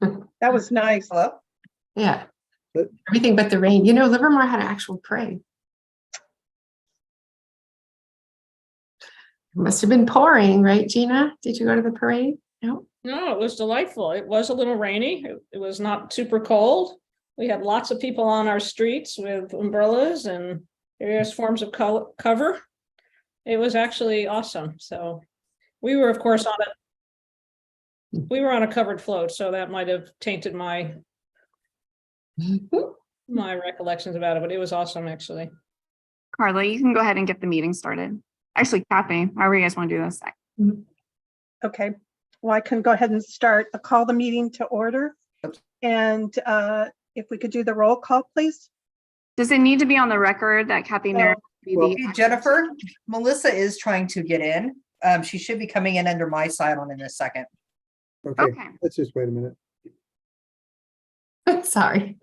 That was nice. Hello? Yeah. Everything but the rain. You know, Livermore had an actual parade. It must have been pouring, right, Gina? Did you go to the parade? No? No, it was delightful. It was a little rainy. It was not super cold. We had lots of people on our streets with umbrellas and various forms of cover. It was actually awesome. So we were, of course, on a covered float, so that might have tainted my recollections about it, but it was awesome, actually. Carla, you can go ahead and get the meeting started. Actually, Kathy, however you guys want to do this. Okay, well, I can go ahead and start. I'll call the meeting to order. And if we could do the roll call, please. Does it need to be on the record that Kathy Nair? Hey, Jennifer, Melissa is trying to get in. She should be coming in under my silent in a second. Okay. Let's just wait a minute. Sorry.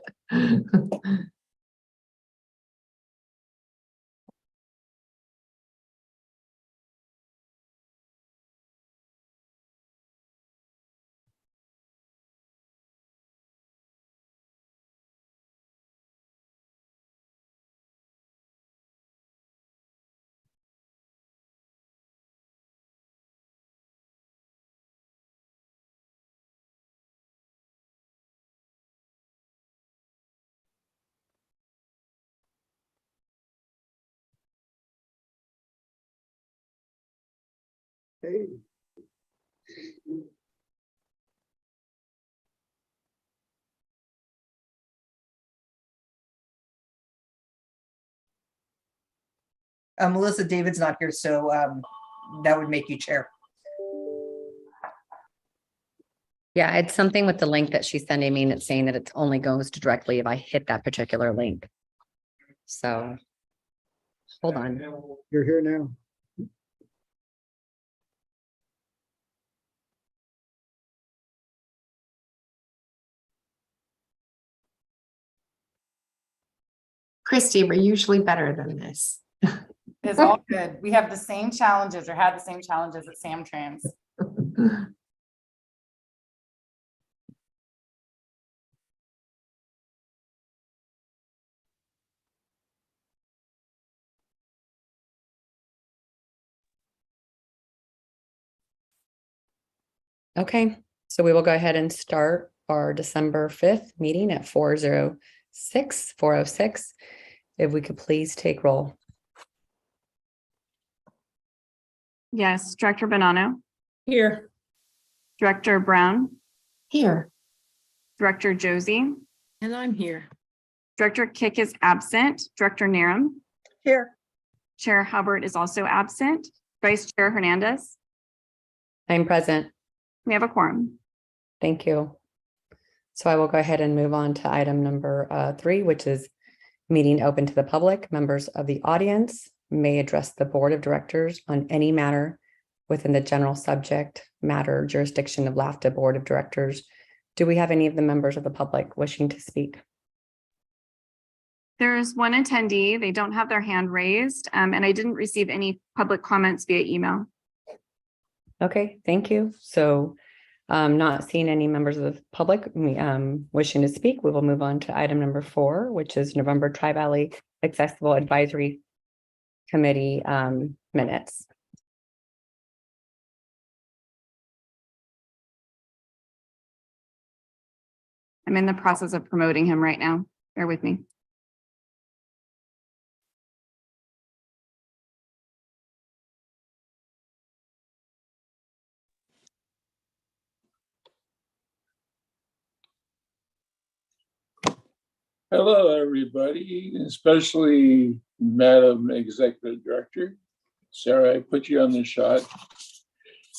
Hey. Melissa, David's not here, so that would make you chair. Yeah, it's something with the link that she's sending me, and it's saying that it only goes to directly if I hit that particular link. So hold on. You're here now. Christy, we're usually better than this. It's all good. We have the same challenges or had the same challenges at Samtrans. Okay, so we will go ahead and start our December 5th meeting at 406. If we could please take roll. Yes, Director Bonanno, Here. Director Brown, Here. Director Josie, And I'm here. Director Kick is absent, Director Narum, Here. Chair Hubbard is also absent, Vice Chair Hernandez. I'm present. We have a quorum. Thank you. So I will go ahead and move on to item number 3, which is meeting open to the public. Members of the audience may address the board of directors on any matter within the general subject matter jurisdiction of LAVTA board of directors. Do we have any of the members of the public wishing to speak? There's one attendee. They don't have their hand raised, and I didn't receive any public comments via email. Okay, thank you. So not seeing any members of the public wishing to speak, we will move on to item number 4, which is November Tri-Valley Accessible Advisory Committee minutes. I'm in the process of promoting him right now. Bear with me. Hello, everybody, especially Madam Executive Director. Sarah, I put you on the shot.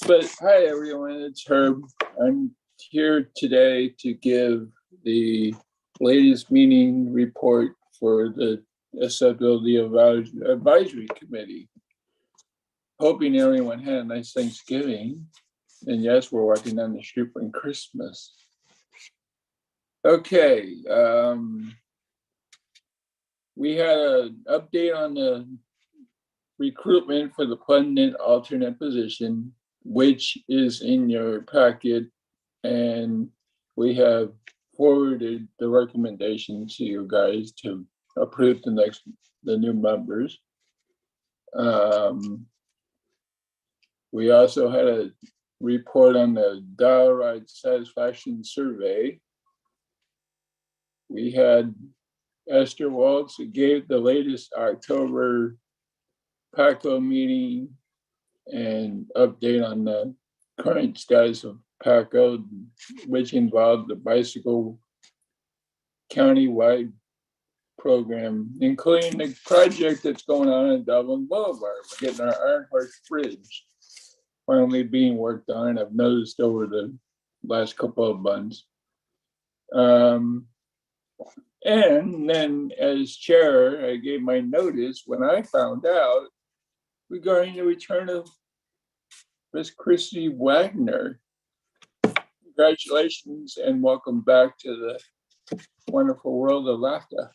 But hi, everyone, it's Herb. I'm here today to give the latest meeting report for the Accessibility Advisory Committee. Hoping everyone had a nice Thanksgiving. And yes, we're walking down the street for Christmas. Okay. We had an update on the recruitment for the pundit alternate position, which is in your packet. And we have forwarded the recommendations to you guys to approve the new members. We also had a report on the dial ride satisfaction survey. We had Esther Waltz who gave the latest October PACO meeting and update on the current status of PACO, which involved the bicycle countywide program, including the project that's going on in Dublin Boulevard. We're getting our Iron Horse Bridge finally being worked on. I've noticed over the last couple of months. And then as chair, I gave my notice when I found out regarding the return of Miss Christy Wagner. Congratulations and welcome back to the wonderful world of LAVTA.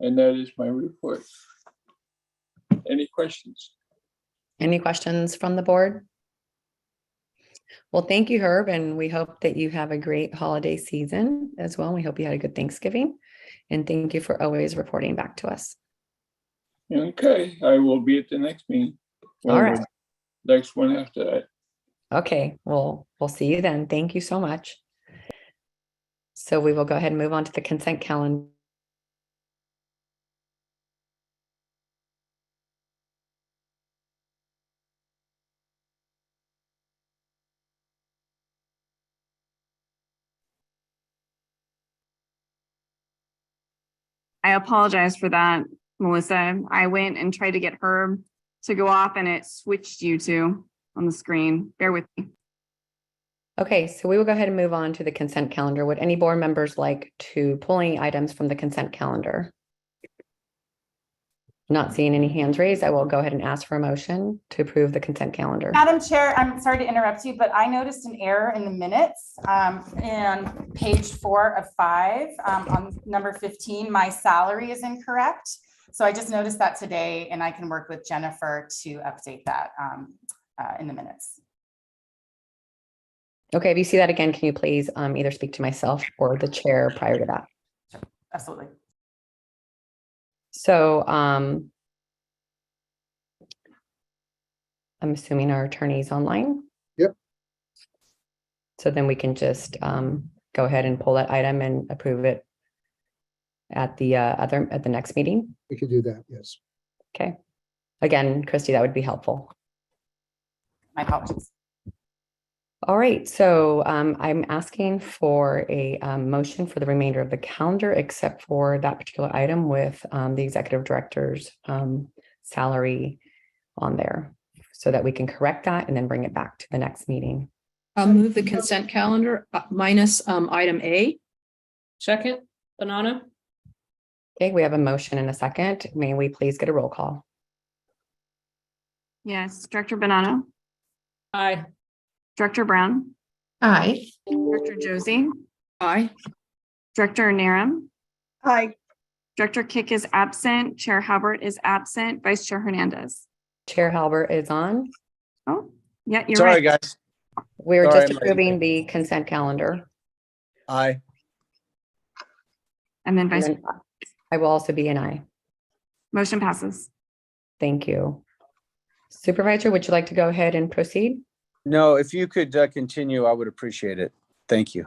And that is my report. Any questions? Any questions from the board? Well, thank you, Herb, and we hope that you have a great holiday season as well. We hope you had a good Thanksgiving, and thank you for always reporting back to us. Okay, I will be at the next meeting. All right. Next one after that. Okay, well, we'll see you then. Thank you so much. So we will go ahead and move on to the consent calendar. I apologize for that, Melissa. I went and tried to get her to go off and it switched you to on the screen. Bear with me. Okay, so we will go ahead and move on to the consent calendar. Would any board members like to pull any items from the consent calendar? Not seeing any hands raised, I will go ahead and ask for a motion to approve the consent calendar. Madam Chair, I'm sorry to interrupt you, but I noticed an error in the minutes in page 4 of 5 on number 15. My salary is incorrect. So I just noticed that today and I can work with Jennifer to update that in the minutes. Okay, if you see that again, can you please either speak to myself or the chair prior to that? Sure, absolutely. So I'm assuming our attorney's online. Yep. So then we can just go ahead and pull that item and approve it at the next meeting. We could do that, yes. Okay. Again, Christy, that would be helpful. My apologies. All right, so I'm asking for a motion for the remainder of the calendar, except for that particular item with the executive director's salary on there, so that we can correct that and then bring it back to the next meeting. I'll move the consent calendar minus item A. Second, Banana? Okay, we have a motion and a second. May we please get a roll call? Yes, Director Bonanno, Aye. Director Brown, Aye. Director Josie, Aye. Director Narum, Aye. Director Kick is absent, Chair Halbert is absent, Vice Chair Hernandez. Chair Halbert is on. Oh, yeah, you're Sorry, right. guys. We're Sorry, just I'm late. approving the consent calendar. Aye. And then And Vice, then I will also be an aye. motion passes. Thank you. Supervisor, would you like to go ahead and proceed? No, if you could continue, I would appreciate it. Thank you.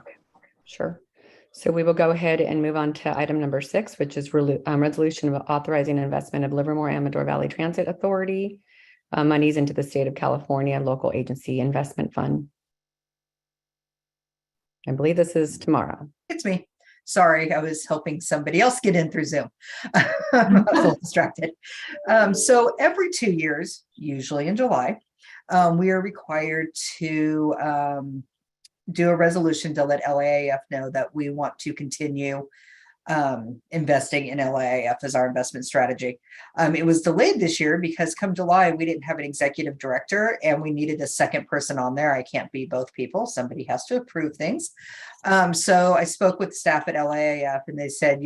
Sure. So we will go ahead and move on to item number 6, which is resolution of authorizing investment of Livermore Amador Valley Transit Authority monies into the state of California local agency investment fund. I believe this is tomorrow. It's me. Sorry, I was helping somebody else get in through Zoom. I'm a little distracted. So every 2 years, usually in July, we are required to do a resolution to let LAAF know that we want to continue investing in LAAF as our investment strategy. It was delayed this year because come July, we didn't have an executive director and we needed a second person on there. I can't be both people. Somebody has to approve things. So I spoke with staff at LAAF and they said,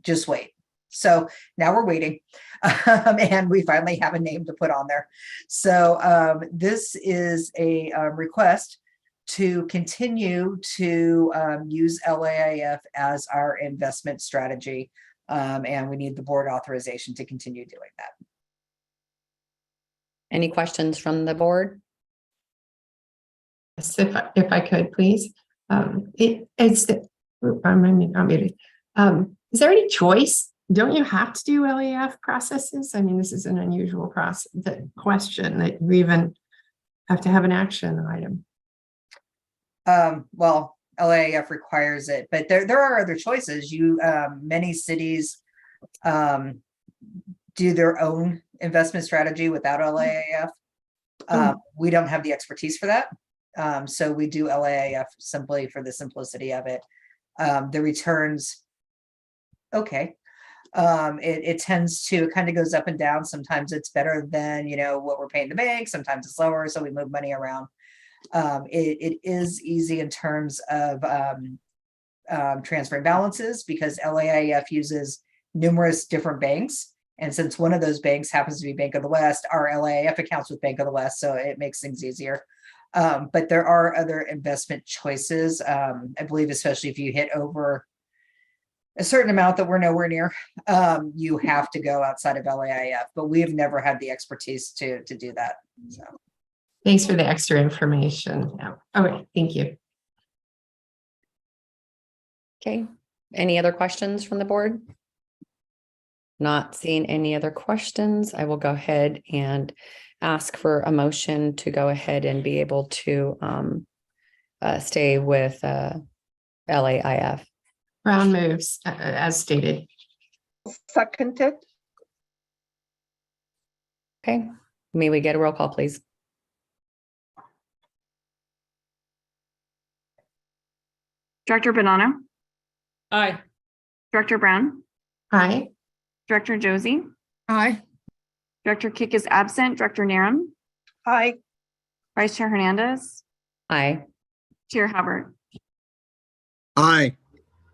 just wait. So now we're waiting and we finally have a name to put on there. So this is a request to continue to use LAIF as our investment strategy. And we need the board authorization to continue doing that. Any questions from the board? Yes, if I could, please. Is there any choice? Don't you have to do LAF processes? I mean, this is an unusual process, the question that we even have to have an action item. Well, LAF requires it, but there are other choices. Many cities do their own investment strategy without LAF. We don't have the expertise for that. So we do LAF simply for the simplicity of it. The returns, okay. It tends to kind of goes up and down. Sometimes it's better than, what we're paying the bank. Sometimes it's lower. So we move money around. It is easy in terms of transferring balances because LAIF uses numerous different banks. And since one of those banks happens to be Bank of the West, our LAIF accounts with Bank of the West, so it makes things easier. But there are other investment choices. I believe, especially if you hit over a certain amount that we're nowhere near, you have to go outside of LAIF, but we have never had the expertise to do that. So. Thanks for the extra information. Yeah. All right, thank you. Okay, any other questions from the board? Not seeing any other questions, I will go ahead and ask for a motion to go ahead and be able to stay with LAIF. Brown moves as stated. Seconded. Okay, may we get a roll call, please? Director Bonanno, Aye. Director Brown, Aye. Director Josie, Aye. Director Kick is absent, Director Narum, Aye. Vice Chair Hernandez, Aye. Chair Hubbard. Aye.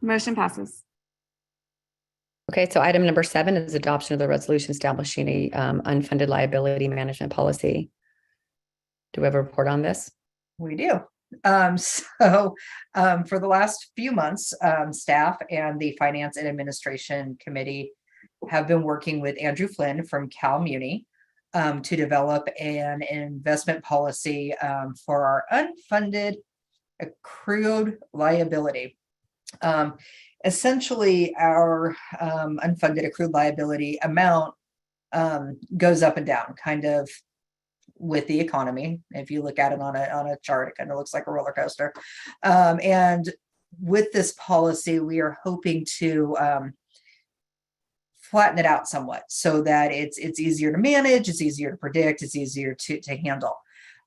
Motion passes. Okay, so item number 7 is adoption of the resolution establishing a unfunded liability management policy. Do we have a report on this? We do. For the last few months, staff and the Finance and Administration Committee have been working with Andrew Flynn from Cal Muni to develop an investment policy for our unfunded accrued liability. Essentially, our unfunded accrued liability amount goes up and down, kind of with the economy. If you look at it on a chart, it kind of looks like a roller coaster. And with this policy, we are hoping to flatten it out somewhat so that it's easier to manage, it's easier to predict, it's easier to handle.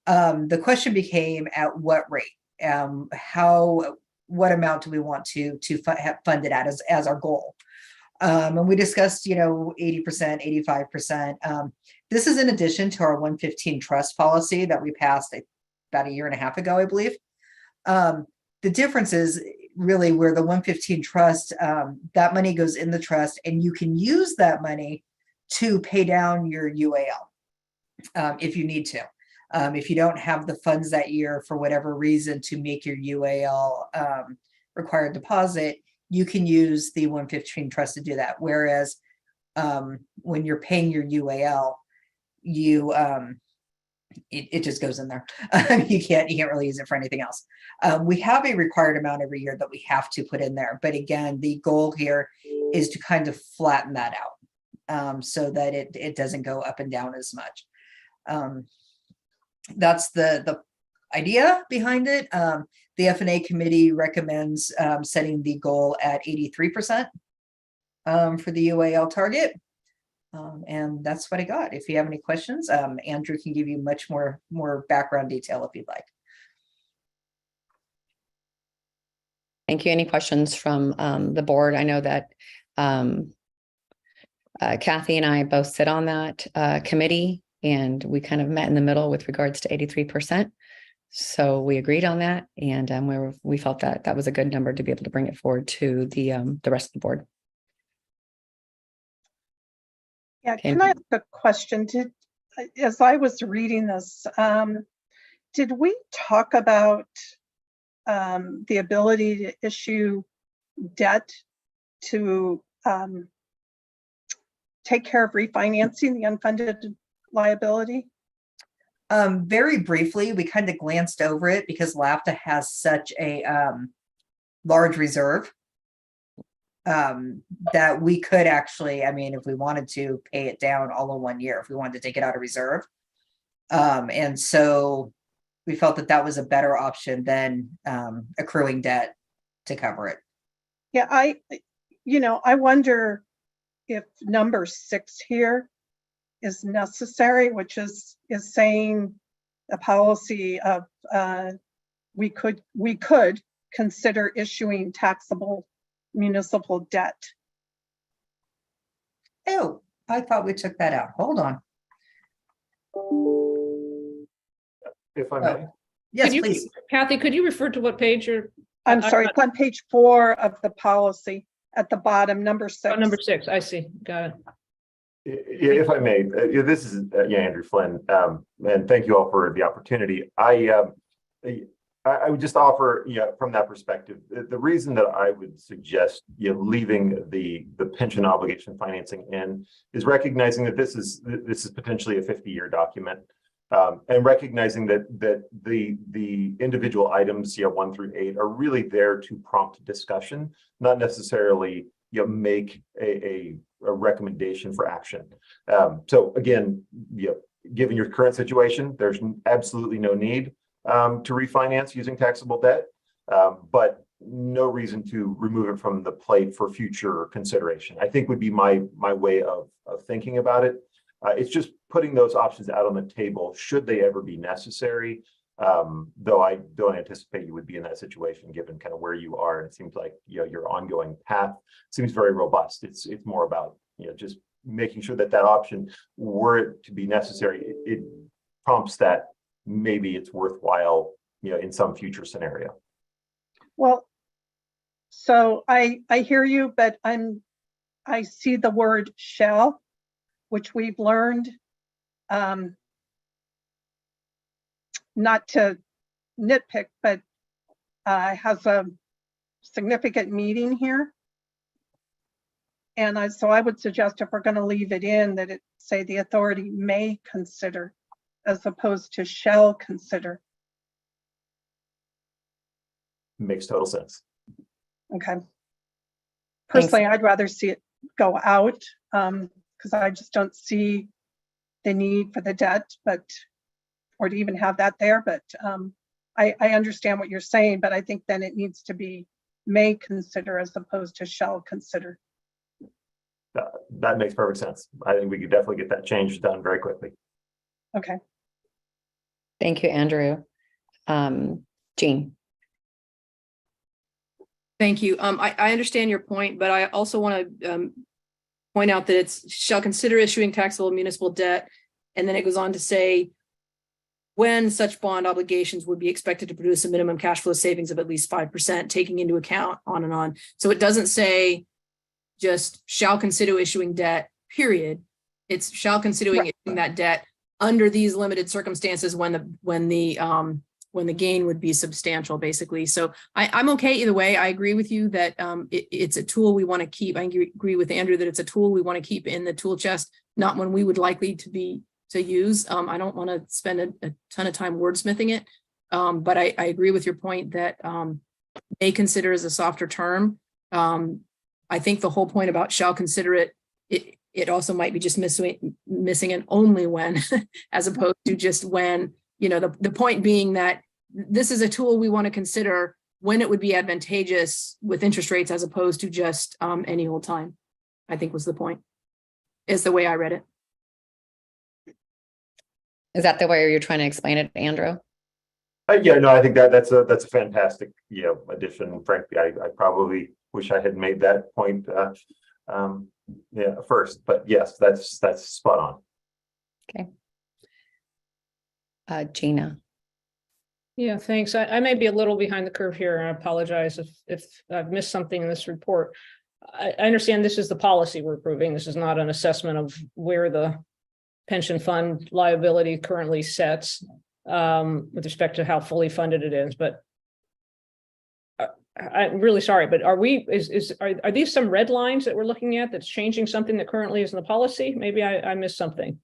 The question became, at what rate? What amount do we want to fund it at as our goal? And we discussed, 80%, 85%. This is in addition to our 115 trust policy that we passed about a year and a half ago, I believe. The difference is really where the 115 trust, that money goes in the trust and you can use that money to pay down your UAL if you need to. If you don't have the funds that year for whatever reason to make your UAL required deposit, you can use the 115 trust to do that. Whereas when you're paying your UAL, it just goes in there. You can't really use it for anything else. We have a required amount every year that we have to put in there. But again, the goal here is to kind of flatten that out so that it doesn't go up and down as much. That's the idea behind it. The F&A committee recommends setting the goal at 83% for the UAL target. And that's what I got. If you have any questions, Andrew can give you much more background detail if you'd like. Thank you. Any questions from the board? I know that Kathy and I both sit on that committee, and we kind of met in the middle with regards to 83%. So we agreed on that, and we felt that that was a good number to be able to bring it forward to the rest of the board. Yeah, can I ask a question? As I was reading this, did we talk about the ability to issue debt to take care of refinancing the unfunded liability? Very briefly, we kind of glanced over it because LAVTA has such a large reserve that we could actually, I mean, if we wanted to pay it down all in 1 year, if we wanted to take it out of reserve. And so we felt that that was a better option than accruing debt to cover it. Yeah, I wonder if number 6 here is necessary, which is saying a policy of we could consider issuing taxable municipal debt. Oh, I thought we took that out. Hold on. If I may. Yes, Could you- please. Kathy, could you refer to what page you're? I'm sorry, it's on page 4 of the policy at the bottom, number 6. Oh, number 6, I see, got it. Yeah, if I may, this is Andrew Flynn, and thank you all for the opportunity. I would just offer, from that perspective, the reason that I would suggest leaving the pension obligation financing in is recognizing that this is potentially a 50-year document, and recognizing that the individual items 1 through 8 are really there to prompt discussion, not necessarily make a recommendation for action. So again, given your current situation, there's absolutely no need to refinance using taxable debt, but no reason to remove it from the plate for future consideration, I think would be my way of thinking about it. It's just putting those options out on the table should they ever be necessary. Though I don't anticipate you would be in that situation given kind of where you are. And it seems like your ongoing path seems very robust. It's more about just making sure that option, were it to be necessary, it prompts that maybe it's worthwhile in some future scenario. Well, so I hear you, but I see the word shall, which we've learned not to nitpick, but has a significant meaning here. And so I would suggest if we're going to leave it in, that it say the authority may consider as opposed to shall consider. Makes total sense. Okay. Personally, I'd rather see it go out because I just don't see the need for the debt, or to even have that there. But I understand what you're saying, but I think then it needs to be may consider as opposed to shall consider. That makes perfect sense. I think we could definitely get that change done very quickly. Okay. Thank you, Andrew. Jean. Thank you. I understand your point, but I also want to point out that it's shall consider issuing taxable municipal debt. And then it goes on to say, when such bond obligations would be expected to produce a minimum cash flow savings of at least 5%, taking into account on and on. So it doesn't say just shall consider issuing debt, period. It's shall consider issuing that debt under these limited circumstances when the gain would be substantial, basically. So I'm okay either way. I agree with you that it's a tool we want to keep. I agree with Andrew that it's a tool we want to keep in the tool chest, not one we would likely to use. I don't want to spend a ton of time wordsmithing it, but I agree with your point that may consider as a softer term. I think the whole point about shall consider it also might be just missing an only when, as opposed to just when, the point being that this is a tool we want to consider when it would be advantageous with interest rates as opposed to just any old time, I think was the point, is the way I read it. Is that the way you're trying to explain it, Andrew? Yeah, no, I think that's a fantastic addition. Frankly, I probably wish I had made that point first, but yes, that's spot on. Okay. Gina. Yeah, thanks. I may be a little behind the curve here, and I apologize if I've missed something in this report. I understand this is the policy we're approving. This is not an assessment of where the pension fund liability currently sets. with respect to how fully funded it is, but I'm really sorry, but are these some red lines that we're looking at that's changing something that currently is in the policy? Maybe I missed something.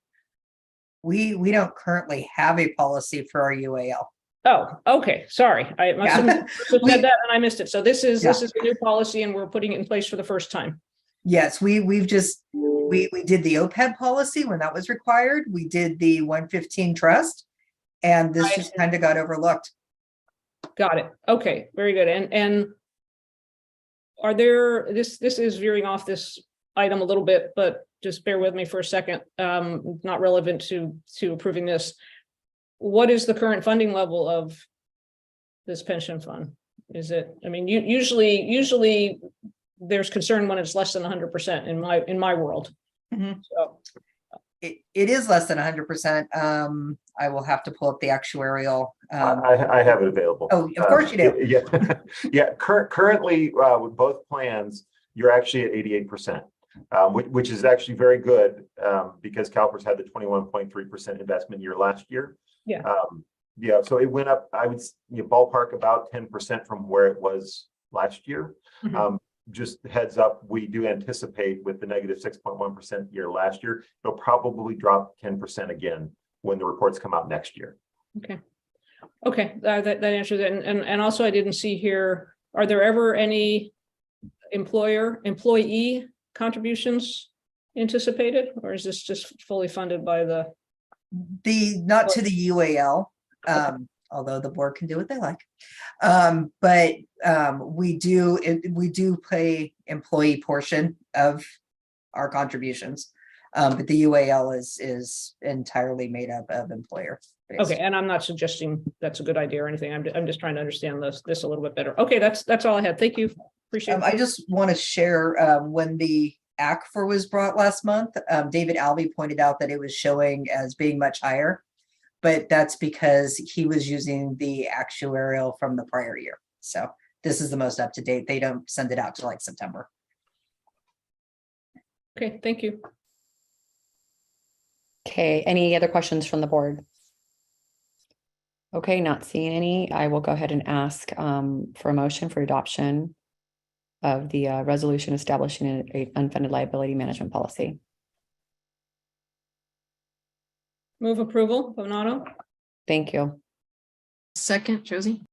We don't currently have a policy for our UAL. Oh, okay, sorry. I must have said that and I missed it. So this is a new policy and we're putting it in place for the first time. Yes, we did the OPEB policy when that was required. We did the 115 trust, and this just kind of got overlooked. Got it. Okay, very good. And are there, this is veering off this item a little bit, but just bear with me for a second. Not relevant to approving this. What is the current funding level of this pension fund? Is it, I mean, usually there's concern when it's less than 100% in my world. So It is less than 100%. I will have to pull up the actuarial. I have it available. Oh, of course you do. Yeah, yeah. Currently, with both plans, you're actually at 88%, which is actually very good because CalPERS had the 21.3% investment year last year. Yeah. Yeah. So it went up. I would ballpark about 10% from where it was last year. Just heads up, we do anticipate with the negative 6.1% year last year, it'll probably drop 10% again when the reports come out next year. Okay, that answers it. And also I didn't see here, are there ever any employee contributions anticipated, or is this just fully funded by not to the UAL? Although the board can do what they like. But we do pay employee portion of our contributions. But the UAL is entirely made up of employer based. Okay, and I'm not suggesting that's a good idea or anything. I'm just trying to understand this a little bit better. Okay, that's all I had. Thank you. Appreciate it. I just want to share when the ACFR was brought last month, David Albee pointed out that it was showing as being much higher. But that's because he was using the actuarial from the prior year. So this is the most up to date. They don't send it out to like September. Okay, thank you. Okay, any other questions from the board? Okay, not seeing any. I will go ahead and ask for a motion for adoption of the resolution establishing an unfunded liability management policy. Move approval, Bonato. Thank you. Second, Josie.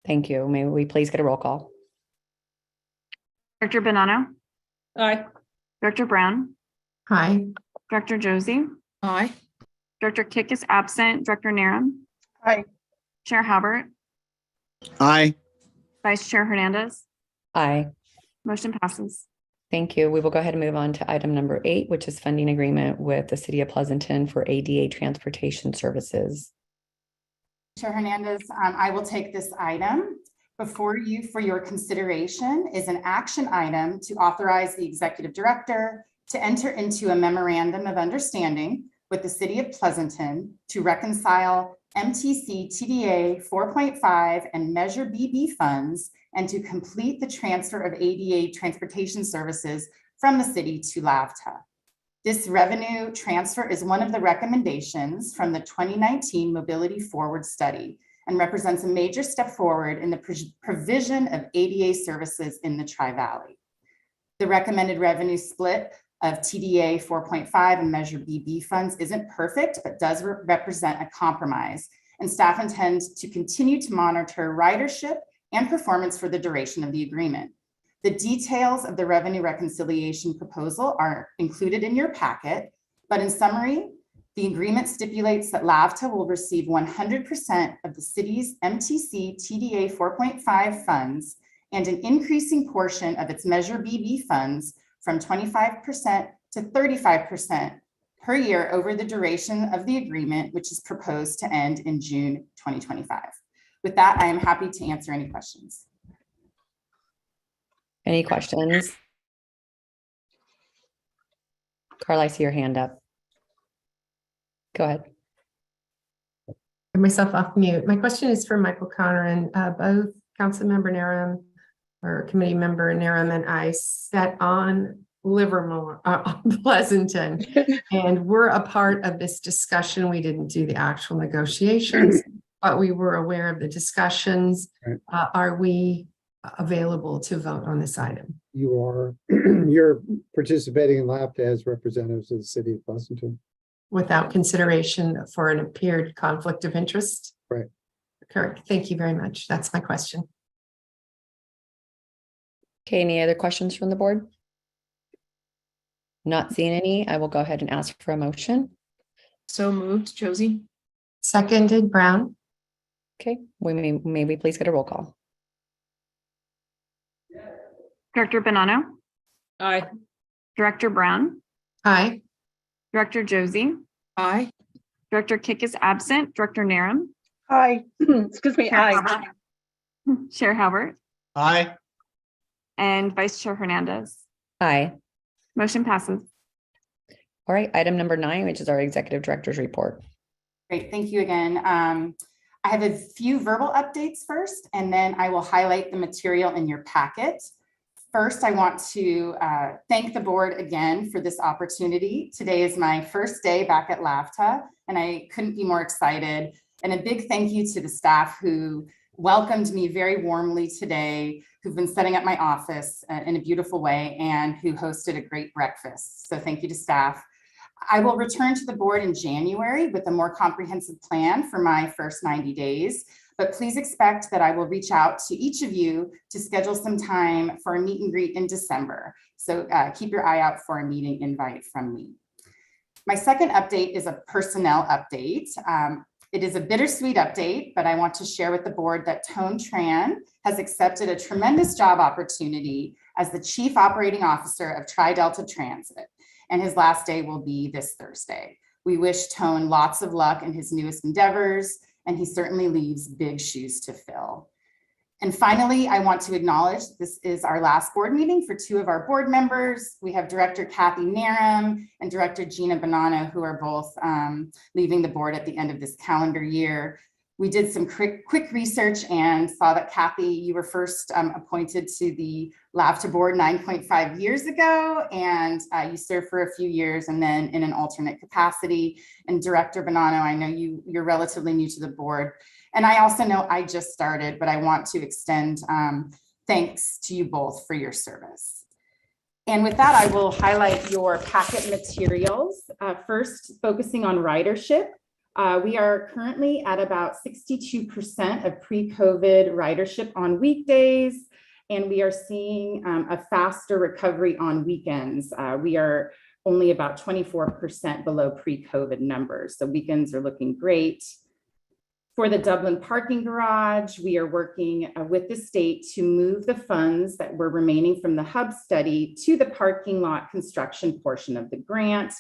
Thank you. May we please get a roll call? Director Bonanno, Aye. Director Brown, Hi. Director Josie, Aye. Director Kick is absent, Director Narum, Aye. Chair Halbert, Aye. Vice Chair Hernandez. Aye. Motion passes. Thank you. We will go ahead and move on to item number 8, which is funding agreement with the City of Pleasanton for ADA transportation services. Chair Hernandez, I will take this item. Before you for your consideration is an action item to authorize the executive director to enter into a memorandum of understanding with the City of Pleasanton to reconcile MTC TDA 4.5 and Measure BB funds and to complete the transfer of ADA transportation services from the city to LAVTA. This revenue transfer is one of the recommendations from the 2019 Mobility Forward Study and represents a major step forward in the provision of ADA services in the Tri-Valley. The recommended revenue split of TDA 4.5 and Measure BB funds isn't perfect, but does represent a compromise, and staff intends to continue to monitor ridership and performance for the duration of the agreement. The details of the revenue reconciliation proposal are included in your packet, but in summary, the agreement stipulates that LAVTA will receive 100% of the city's MTC TDA 4.5 funds and an increasing portion of its Measure BB funds from 25% to 35% per year over the duration of the agreement, which is proposed to end in June 2025. With that, I am happy to answer any questions. Any questions? Carl, I see your hand up. Go ahead. Get myself off mute. My question is for Michael Connor, and both Councilmember Narum or Committee Member Narum and I sat on Livermore, Pleasanton, and we're a part of this discussion. We didn't do the actual negotiations, but we were aware of the discussions. Right. Are we available to vote on this item? You are, you're participating in LAVTA as representatives of the city of Pleasanton. Without consideration for an appeared conflict of interest? Right. Correct. Thank you very much. That's my question. Okay, any other questions from the board? Not seeing any, I will go ahead and ask for a motion. So moved, Josie. Seconded, Brown. Okay, may we please get a roll call? Director Bonanno, Aye. Director Brown, Aye. Director Josie, Aye. Director Kick is absent, Director Narum, Aye, excuse me, Chair aye. Halbert, Chair Halbert, Aye. and Vice Chair Hernandez. Aye. Motion passes. All right, item number 9, which is our executive director's report. Great, thank you again. I have a few verbal updates first, and then I will highlight the material in your packet. First, I want to thank the board again for this opportunity. Today is my first day back at LAVTA, and I couldn't be more excited. And a big thank you to the staff who welcomed me very warmly today, who've been setting up my office in a beautiful way, and who hosted a great breakfast. So thank you to staff. I will return to the board in January with a more comprehensive plan for my first 90 days, but please expect that I will reach out to each of you to schedule some time for a meet and greet in December. So keep your eye out for a meeting invite from me. My second update is a personnel update. It is a bittersweet update, but I want to share with the board that Tone Tran has accepted a tremendous job opportunity as the Chief Operating Officer of Tri-Delta Transit, and his last day will be this Thursday. We wish Tone lots of luck in his newest endeavors, and he certainly leaves big shoes to fill. And finally, I want to acknowledge this is our last board meeting for 2 of our board members. We have Director Kathy Narum and Director Gina Bonanno, who are both leaving the board at the end of this calendar year. We did some quick research and saw that Kathy, you were first appointed to the LAVTA board 9.5 years ago, and you served for a few years and then in an alternate capacity. And Director Bonanno, I know you're relatively new to the board. And I also know I just started, but I want to extend thanks to you both for your service. And with that, I will highlight your packet materials. First, focusing on ridership. We are currently at about 62% of pre-COVID ridership on weekdays, and we are seeing a faster recovery on weekends. We are only about 24% below pre-COVID numbers, so weekends are looking great. For the Dublin parking garage, we are working with the state to move the funds that were remaining from the hub study to the parking lot construction portion of the grant.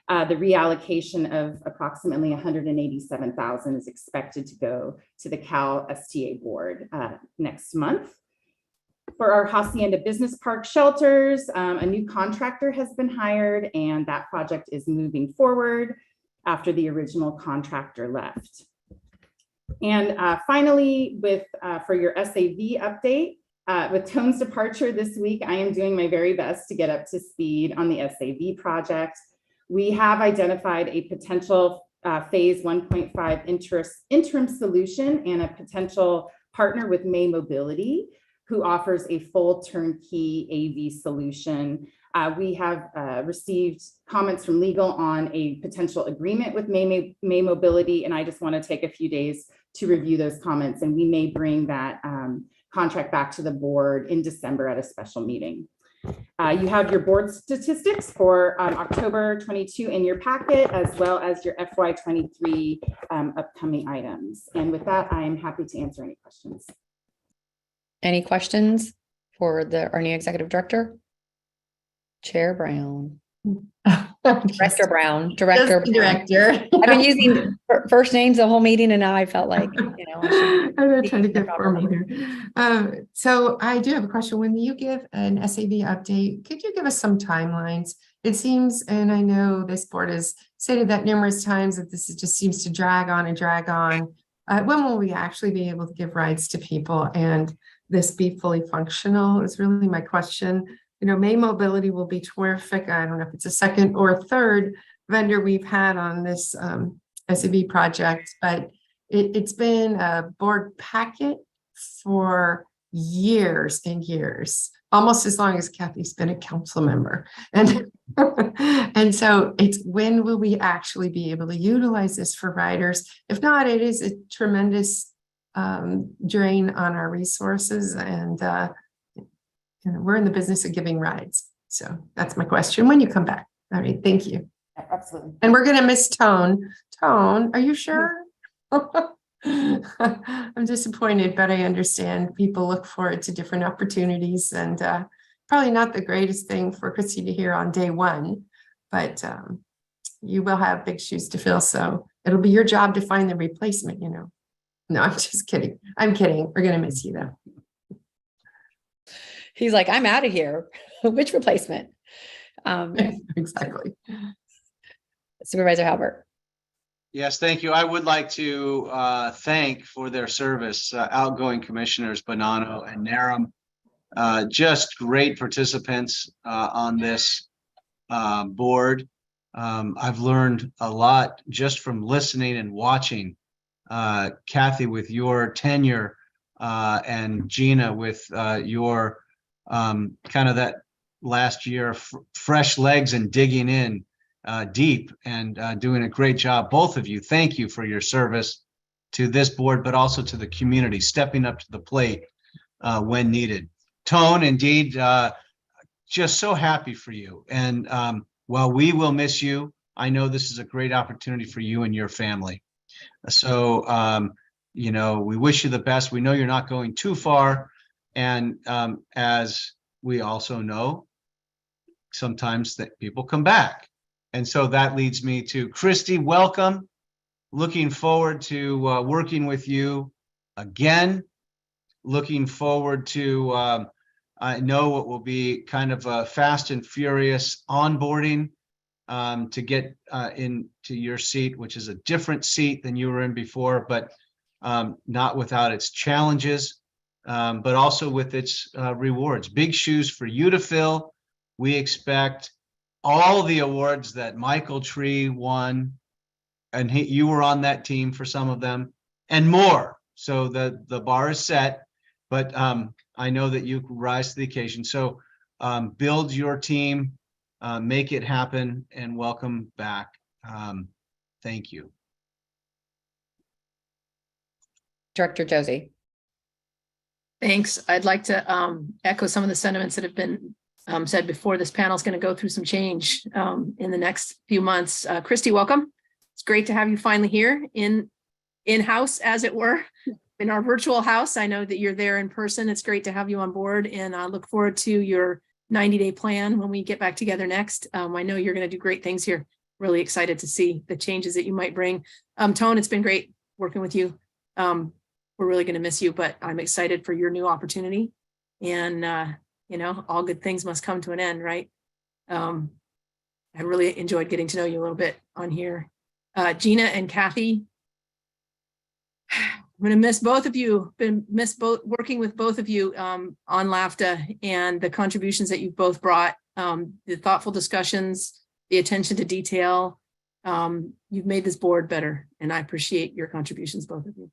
The reallocation of approximately $187,000 is expected to go to the Cal STA board next month. For our Hacienda Business Park shelters, a new contractor has been hired, and that project is moving forward after the original contractor left. And finally, for your SAV update, with Tone's departure this week, I am doing my very best to get up to speed on the SAV project. We have identified a potential phase 1.5 interim solution and a potential partner with May Mobility, who offers a full turnkey AV solution. We have received comments from legal on a potential agreement with May Mobility, and I just want to take a few days to review those comments, and we may bring that contract back to the board in December at a special meeting. You have your board statistics for October 22 in your packet, as well as your FY23 upcoming items. And with that, I am happy to answer any questions. Any questions for our new executive director? Chair Brown. Director Brown. Director. Director. I've been using first names the whole meeting, and now I felt like, I'm trying to get formal here. So I do have a question. When you give an SAV update, could you give us some timelines? It seems, and I know this board has stated that numerous times, that this just seems to drag on and drag on. When will we actually be able to give rides to people and this be fully functional is really my question. May Mobility will be terrific. I don't know if it's a second or third vendor we've had on this SAV project, but it's been a board packet for years and years, almost as long as Kathy's been a council member. And, and so it's when will we actually be able to utilize this for riders? If not, it is a tremendous drain on our resources, and we're in the business of giving rides. So that's my question when you come back. All right, thank you. Absolutely. And we're gonna miss Tone. Tone, are you sure? I'm disappointed, but I understand people look forward to different opportunities, and probably not the greatest thing for Christy to hear on day one, but you will have big shoes to fill. So it'll be your job to find the replacement, No, I'm just kidding. I'm kidding. We're going to miss you though. He's like, I'm out of here. Which replacement? Exactly. Supervisor Halbert. Yes, thank you. I would like to thank for their service, outgoing commissioners Bonanno and Narum. Just great participants on this board. I've learned a lot just from listening and watching. Kathy, with your tenure, and Gina with your kind of that last year, fresh legs and digging in deep and doing a great job. Both of you, thank you for your service to this board, but also to the community, stepping up to the plate when needed. Tone, indeed, just so happy for you. And while we will miss you, I know this is a great opportunity for you and your family. So, we wish you the best. We know you're not going too far. And as we also know, sometimes that people come back. And so that leads me to Christy, welcome. Looking forward to working with you again. Looking forward to, I know it will be kind of a fast and furious onboarding to get into your seat, which is a different seat than you were in before, but not without its challenges, but also with its rewards. Big shoes for you to fill. We expect all the awards that Michael Tree won, and you were on that team for some of them, and more. So the bar is set, but I know that you rise to the occasion. So build your team, make it happen, and welcome back. Thank you. Director Josie. Thanks. I'd like to echo some of the sentiments that have been said before. This panel is going to go through some change in the next few months. Christy, welcome. It's great to have you finally here in-house, as it were, in our virtual house. I know that you're there in person. It's great to have you on board, and I look forward to your 90-day plan when we get back together next. I know you're going to do great things here. Really excited to see the changes that you might bring. Tone, it's been great working with you. We're really going to miss you, but I'm excited for your new opportunity. And, all good things must come to an end, right? I really enjoyed getting to know you a little bit on here. Gina and Kathy, I'm going to miss both of you. Working with both of you on LAVTA, and the contributions that you've both brought, the thoughtful discussions, the attention to detail. You've made this board better, and I appreciate your contributions, both of you.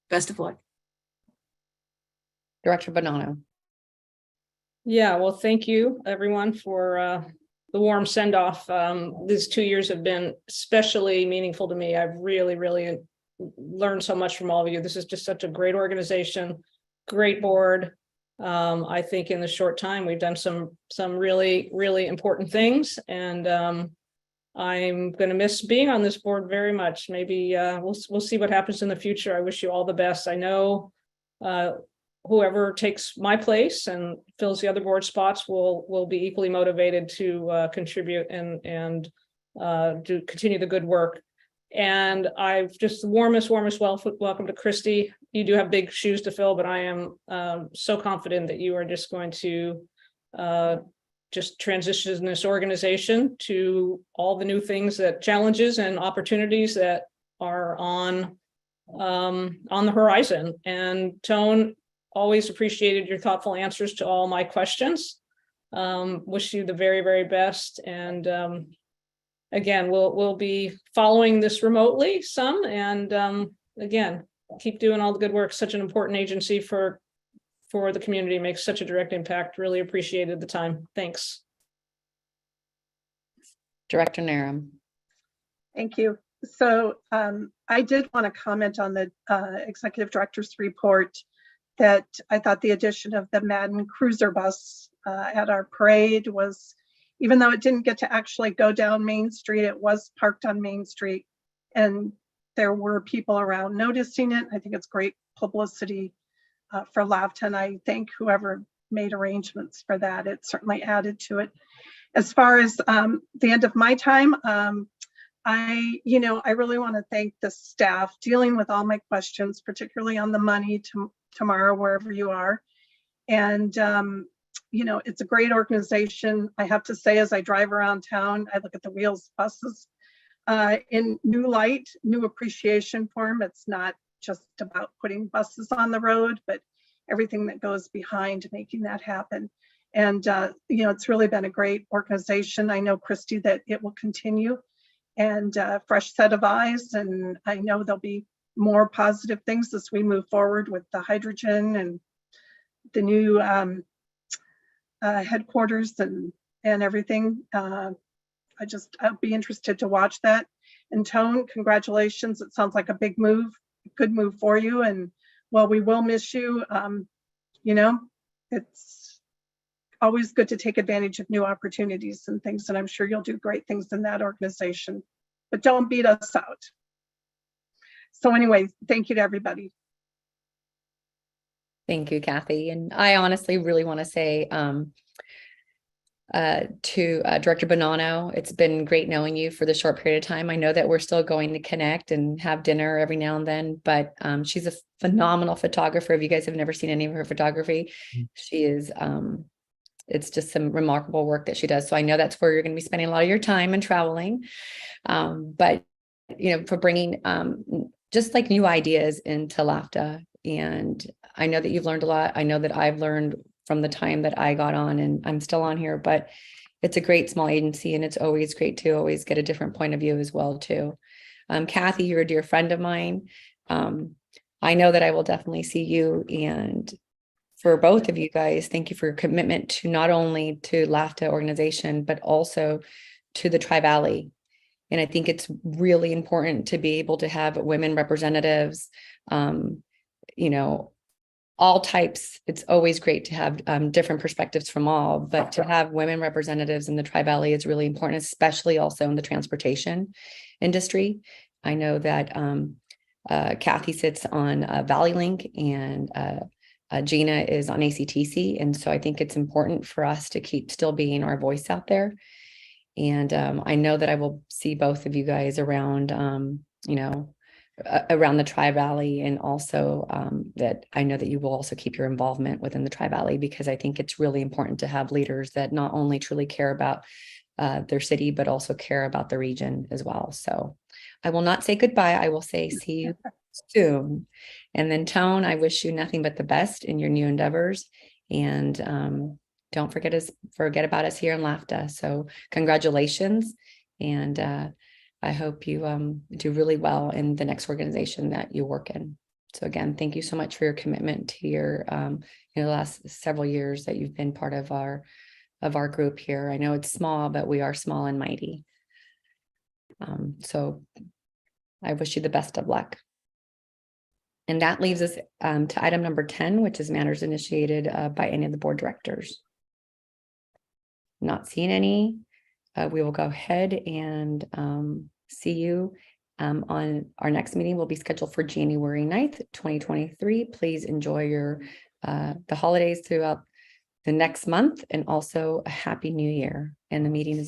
Best of luck. Director Bonanno. Yeah, well, thank you, everyone, for the warm send-off. These 2 years have been especially meaningful to me. I've really, really learned so much from all of you. This is just such a great organization, great board. I think in the short time, we've done some really, really important things, and I'm going to miss being on this board very much. Maybe we'll see what happens in the future. I wish you all the best. I know whoever takes my place and fills the other board spots will be equally motivated to contribute and to continue the good work. And I've just the warmest welcome to Christy. You do have big shoes to fill, but I am so confident that you are just going to just transition this organization to all the new things, challenges and opportunities that are on the horizon. And Tone, always appreciated your thoughtful answers to all my questions. Wish you the very, very best. And again, we'll be following this remotely some, and again, keep doing all the good work. Such an important agency for the community, makes such a direct impact. Really appreciated the time. Thanks. Director Narum. Thank you. So I did want to comment on the executive director's report that I thought the addition of the Madden Cruiser bus at our parade was, even though it didn't get to actually go down Main Street, it was parked on Main Street and there were people around noticing it. I think it's great publicity for LAVTA, and I thank whoever made arrangements for that. It certainly added to it. As far as the end of my time, I really want to thank the staff dealing with all my questions, particularly on the money tomorrow, wherever you are. And, it's a great organization. I have to say, as I drive around town, I look at the wheels buses in new light, new appreciation for them. It's not just about putting buses on the road, but everything that goes behind making that happen. And, it's really been a great organization. I know, Christy, that it will continue, and a fresh set of eyes. And I know there'll be more positive things as we move forward with the hydrogen and the new headquarters and everything. I'll be interested to watch that. And Tone, congratulations. It sounds like a big move, good move for you. And while we will miss you, it's always good to take advantage of new opportunities and things. And I'm sure you'll do great things in that organization, but don't beat us out. So anyway, thank you to everybody. Thank you, Kathy. And I honestly really want to say to Director Bonanno, it's been great knowing you for the short period of time. I know that we're still going to connect and have dinner every now and then, but she's a phenomenal photographer. If you guys have never seen any of her photography, she is, it's just some remarkable work that she does. So I know that's where you're going to be spending a lot of your time and traveling. But, for bringing just like new ideas into LAVTA. And I know that you've learned a lot. I know that I've learned from the time that I got on, and I'm still on here, but it's a great small agency, and it's always great to always get a different point of view as well too. Kathy, you're a dear friend of mine. I know that I will definitely see you, and for both of you guys, thank you for your commitment to not only to LAVTA organization, but also to the Tri-Valley. And I think it's really important to be able to have women representatives, all types. It's always great to have different perspectives from all, but to have women representatives in the Tri-Valley is really important, especially also in the transportation industry. I know that Kathy sits on Valley Link, and Gina is on ACTC. And so I think it's important for us to keep still being our voice out there. And I know that I will see both of you guys around, around the Tri-Valley, and also that I know that you will also keep your involvement within the Tri-Valley, because I think it's really important to have leaders that not only truly care about their city, but also care about the region as well. So I will not say goodbye. I will say see you soon. And then Tone, I wish you nothing but the best in your new endeavors. And don't forget about us here in LAVTA. So congratulations. And I hope you do really well in the next organization that you work in. So again, thank you so much for your commitment to your the last several years that you've been part of our group here. I know it's small, but we are small and mighty. So I wish you the best of luck. And that leaves us to item number 10, which is matters initiated by any of the board directors. Not seeing any. We will go ahead and see you on our next meeting. Will be scheduled for January 9th, 2023. Please enjoy the holidays throughout the next month, and also a happy new year. And the meeting is adjourned.